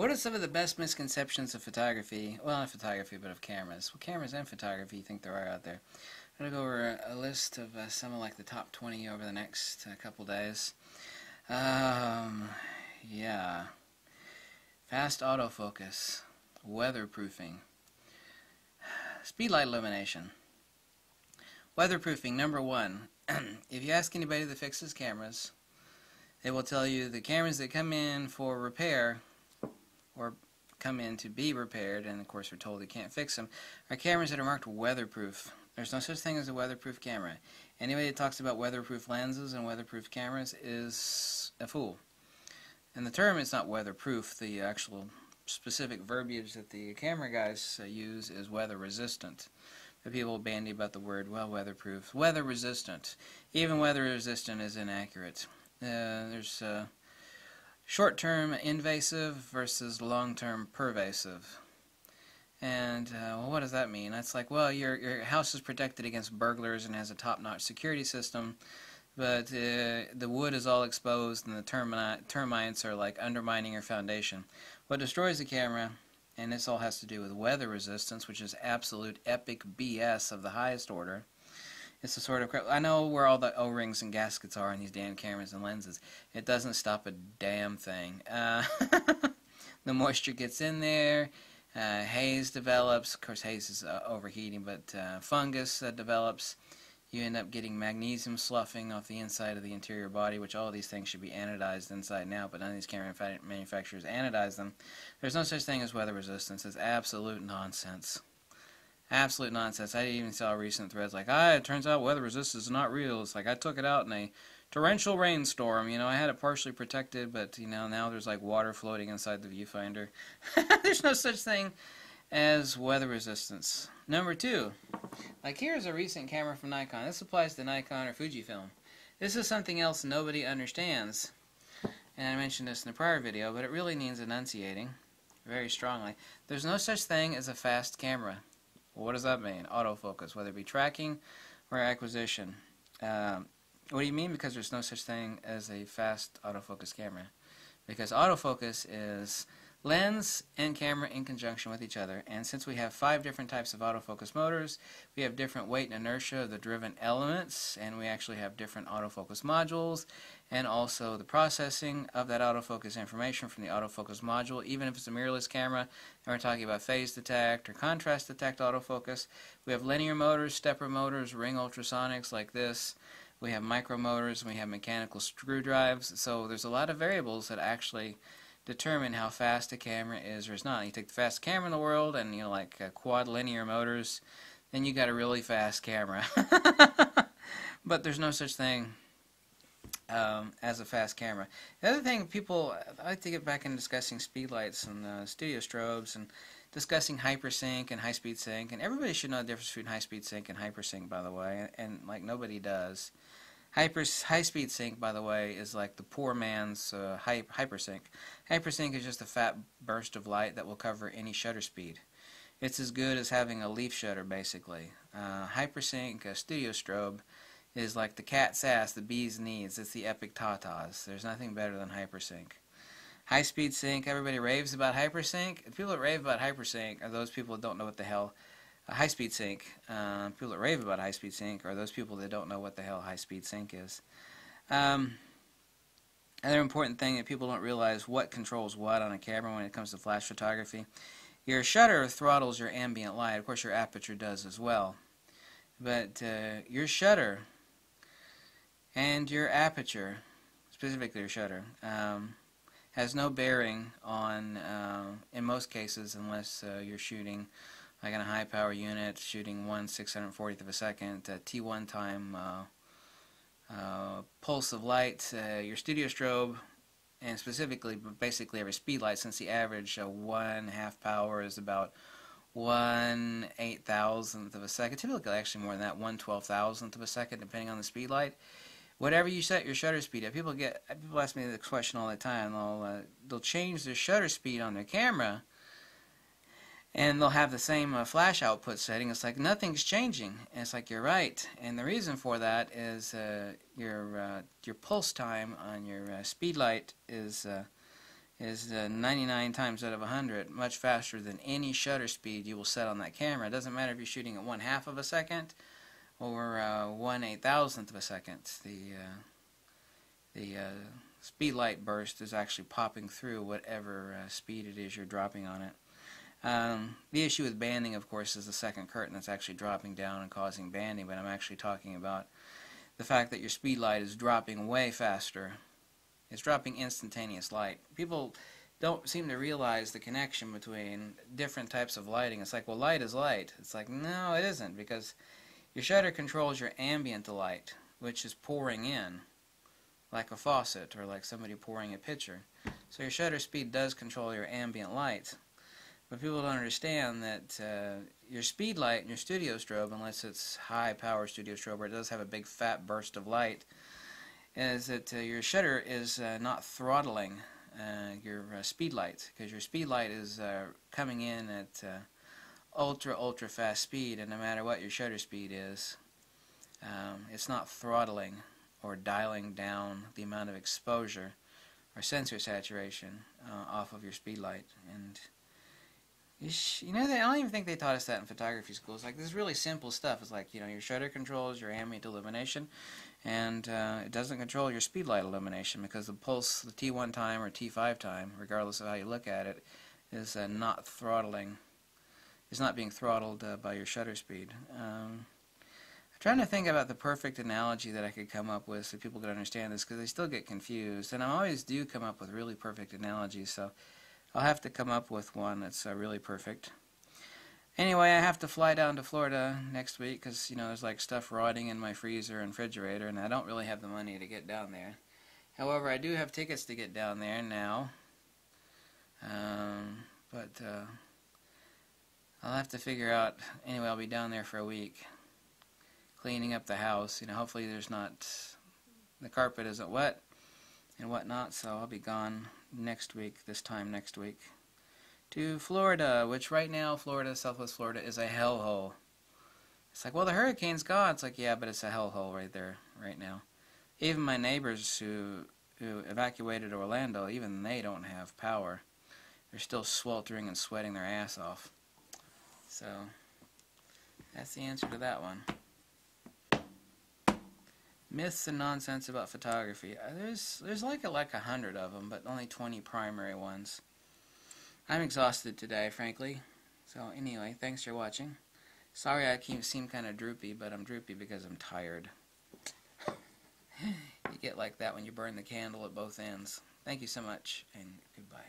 What are some of the best misconceptions of photography? Well, not photography, but of cameras. Well, cameras and photography you think there are out there. I'm going to go over a list of some of like the top 20 over the next couple days. Yeah. Fast autofocus. Weatherproofing. Speedlight illumination. Weatherproofing, number one. If you ask anybody that fixes cameras, they will tell you the cameras that come in for repair or come in to be repaired, and of course we're told you can't fix them, are cameras that are marked weatherproof. There's no such thing as a weatherproof camera. Anybody that talks about weatherproof lenses and weatherproof cameras is a fool. And the term is not weatherproof. The actual specific verbiage that the camera guys use is weather resistant. But people bandy about the word, well, weatherproof. Weather resistant. Even weather resistant is inaccurate. There's short-term invasive versus long-term pervasive. And well, what does that mean? That's like, well, your house is protected against burglars and has a top-notch security system, but the wood is all exposed and the termites are like undermining your foundation. What destroys the camera, and this all has to do with weather resistance, which is absolute epic BS of the highest order. It's the sort of crap. I know where all the O-rings and gaskets are in these damn cameras and lenses. It doesn't stop a damn thing. The moisture gets in there. Haze develops. Of course, haze is overheating, but fungus develops. You end up getting magnesium sloughing off the inside of the interior body, which all of these things should be anodized inside now, but none of these camera manufacturers anodize them. There's no such thing as weather resistance. It's absolute nonsense. Absolute nonsense. I even saw recent threads like, it turns out weather resistance is not real. It's like I took it out in a torrential rainstorm. You know, I had it partially protected, but you know, now there's like water floating inside the viewfinder. There's no such thing as weather resistance. Number two, like here's a recent camera from Nikon. This applies to Nikon or Fujifilm. This is something else nobody understands. And I mentioned this in a prior video, but it really needs enunciating very strongly. There's no such thing as a fast camera. Well, what does that mean? Autofocus, whether it be tracking or acquisition. What do you mean? Because there's no such thing as a fast autofocus camera. Because autofocus is lens and camera in conjunction with each other. And since we have 5 different types of autofocus motors, we have different weight and inertia of the driven elements, and we actually have different autofocus modules, and also the processing of that autofocus information from the autofocus module. Even if it's a mirrorless camera, and we're talking about phase detect or contrast detect autofocus, we have linear motors, stepper motors, ring ultrasonics like this. We have micromotors, and we have mechanical screw drives. So there's a lot of variables that actually determine how fast a camera is or is not. You take the fastest camera in the world, and you know, like quad linear motors, then you got a really fast camera. But there's no such thing as a fast camera. The other thing, I like to get back into discussing speedlights and studio strobes and discussing hypersync and high-speed sync, and everybody should know the difference between high-speed sync and hypersync, by the way, and like nobody does. High-speed sync, by the way, is like the poor man's hypersync. Hypersync is just a fat burst of light that will cover any shutter speed. It's as good as having a leaf shutter, basically. Hypersync, a studio strobe, is like the cat's ass, the bee's knees. It's the epic tatas. There's nothing better than hypersync. High-speed sync, everybody raves about hypersync. The people that rave about hypersync are those people that don't know what the hell high-speed sync. People that rave about high-speed sync are those people that don't know what the hell high-speed sync is. Another important thing that people don't realize, what controls what on a camera when it comes to flash photography. Your shutter throttles your ambient light. Of course, your aperture does as well. But your shutter and your aperture, specifically your shutter, has no bearing on, in most cases, unless you're shooting like in a high power unit, shooting 1/640th of a second, T1 time pulse of light, your studio strobe, and specifically, basically every speed light, since the average 1/2 power is about 1/8000th of a second, typically actually more than that, 1/12,000th of a second, depending on the speed light. Whatever you set your shutter speed at, people ask me this question all the time. They'll change their shutter speed on their camera, and they'll have the same flash output setting. It's like nothing's changing. And it's like, you're right. And the reason for that is your pulse time on your speed light is is 99 times out of 100 much faster than any shutter speed you will set on that camera. It doesn't matter if you're shooting at 1/2 of a second or 1/8,000th of a second. The speed light burst is actually popping through whatever speed it is you're dropping on it. The issue with banding, of course, is the second curtain that's actually dropping down and causing banding, but I'm actually talking about the fact that your speed light is dropping way faster. It's dropping instantaneous light. People don't seem to realize the connection between different types of lighting. It's like, well, light is light. It's like, no, it isn't, because your shutter controls your ambient light, which is pouring in, like a faucet or like somebody pouring a pitcher. So your shutter speed does control your ambient light. But people don't understand that your speed light in your studio strobe, unless it's high power studio strobe where it does have a big fat burst of light, is that your shutter is not throttling your speed light, because your speed light is coming in at ultra fast speed, and no matter what your shutter speed is, it's not throttling or dialing down the amount of exposure or sensor saturation off of your speed light. And you know, I don't even think they taught us that in photography schools. Like, this is really simple stuff. It's like, you know, your shutter controls your ambient illumination, and it doesn't control your speed light illumination, because the pulse, the T1 time or T5 time, regardless of how you look at it, is not throttling. It's not being throttled by your shutter speed. I'm trying to think about the perfect analogy that I could come up with so people could understand this, because they still get confused, and I always do come up with really perfect analogies, so I'll have to come up with one that's really perfect. Anyway, I have to fly down to Florida next week because, you know, there's like stuff rotting in my freezer and refrigerator, and I don't really have the money to get down there. However, I do have tickets to get down there now. But I'll have to figure out. Anyway, I'll be down there for a week cleaning up the house. You know, hopefully the carpet isn't wet and whatnot, so I'll be gone next week, this time next week, to Florida, which right now, Florida, Southwest Florida, is a hellhole. It's like, well, the hurricane's gone. It's like, yeah, but it's a hellhole right there, right now. Even my neighbors who evacuated Orlando, even they don't have power. They're still sweltering and sweating their ass off. So, that's the answer to that one. Myths and nonsense about photography. There's like 100 of them, but only 20 primary ones. I'm exhausted today, frankly. So anyway, thanks for watching. Sorry I seem kind of droopy, but I'm droopy because I'm tired. You get like that when you burn the candle at both ends. Thank you so much, and goodbye.